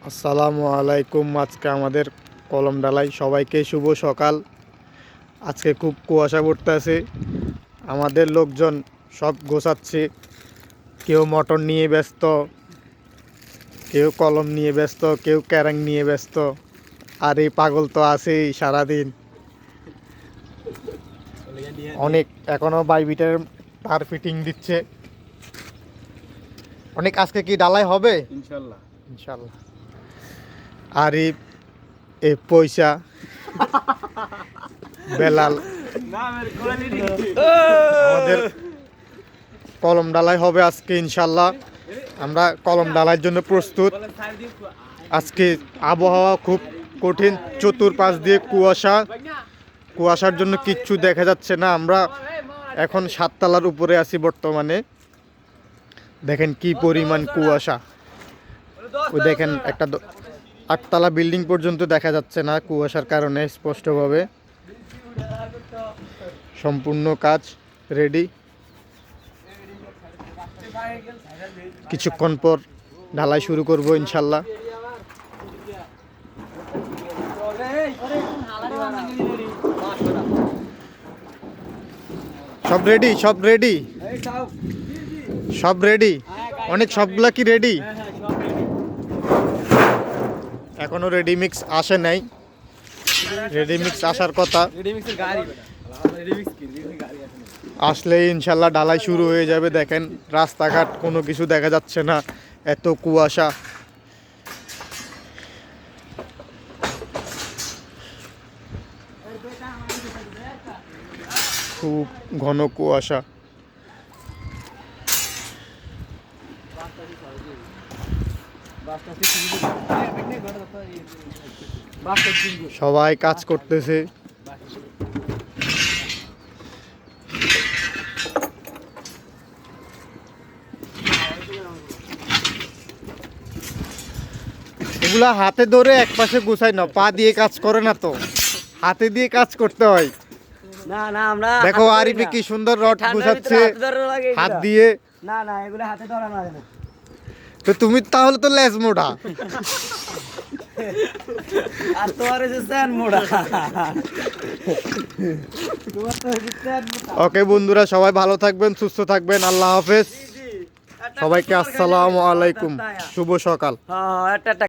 আসসালামু আলাইকুম। আজকে আমাদের কলম ডালাই সবাইকে শুভ সকাল। আজকে খুব কুয়াশা পড়তেছে, আমাদের লোকজন সব গোছাচ্ছে, কেউ মোটর নিয়ে ব্যস্ত, কেউ কলম নিয়ে ব্যস্ত, কেউ ক্যারাং নিয়ে ব্যস্ত। আর এই পাগল তো আছেই সারাদিন। অনেক এখনো বাইবিটের তার ফিটিং দিচ্ছে। অনেক আজকে কি ডালাই হবে ইনশাআল্লাহ ইনশাল্লাহ। আর এই পয়সা বেলাল আমাদের কলম ডালাই হবে আজকে ইনশাল্লাহ। আমরা কলম ডালার জন্য প্রস্তুত। আজকে আবহাওয়া খুব কঠিন, চতুর্পাশ দিয়ে কুয়াশার জন্য কিচ্ছু দেখা যাচ্ছে না। আমরা এখন 7 তলার উপরে আছি বর্তমানে। দেখেন কি পরিমাণ কুয়াশা। ওই দেখেন একটা 8 তলা বিল্ডিং পর্যন্ত দেখা যাচ্ছে না কুয়াশার কারণে স্পষ্টভাবে। সম্পূর্ণ কাজ রেডি, কিছুক্ষণ পর ঢালাই শুরু করব ইনশাল্লাহ। সব রেডি সব রেডি সব রেডি। অনেক সবগুলা কি রেডি? এখনো রেডিমিক্স আসে নাই, রেডিমিক্স আসার কথা। আসলে ইনশাল্লাহ ঢালাই শুরু হয়ে যাবে। দেখেন রাস্তাঘাট কোনো কিছু দেখা যাচ্ছে না, এত কুয়াশা। খুব ঘন কুয়াশা। সবাই কাজ করতেছে। এগুলা হাতে ধরে এক পাশে গুছাই না, পা দিয়ে কাজ করে না তো, হাতে দিয়ে কাজ করতে হয়। না না আমরা দেখো আরিফে কি সুন্দর রড গুছাচ্ছে হাত দিয়ে। না না এগুলো হাতে ধরা লাগে না। তো তুমি তাহলে তো লেজ মোটা। আর তোমার যে স্যান মোড়া। তোমার তো স্যান মোড়া। ওকে বন্ধুরা, সবাই ভালো থাকবেন, সুস্থ থাকবেন। আল্লাহ হাফেজ সবাইকে। আসসালামু আলাইকুম, শুভ সকাল। হ্যাঁ একটা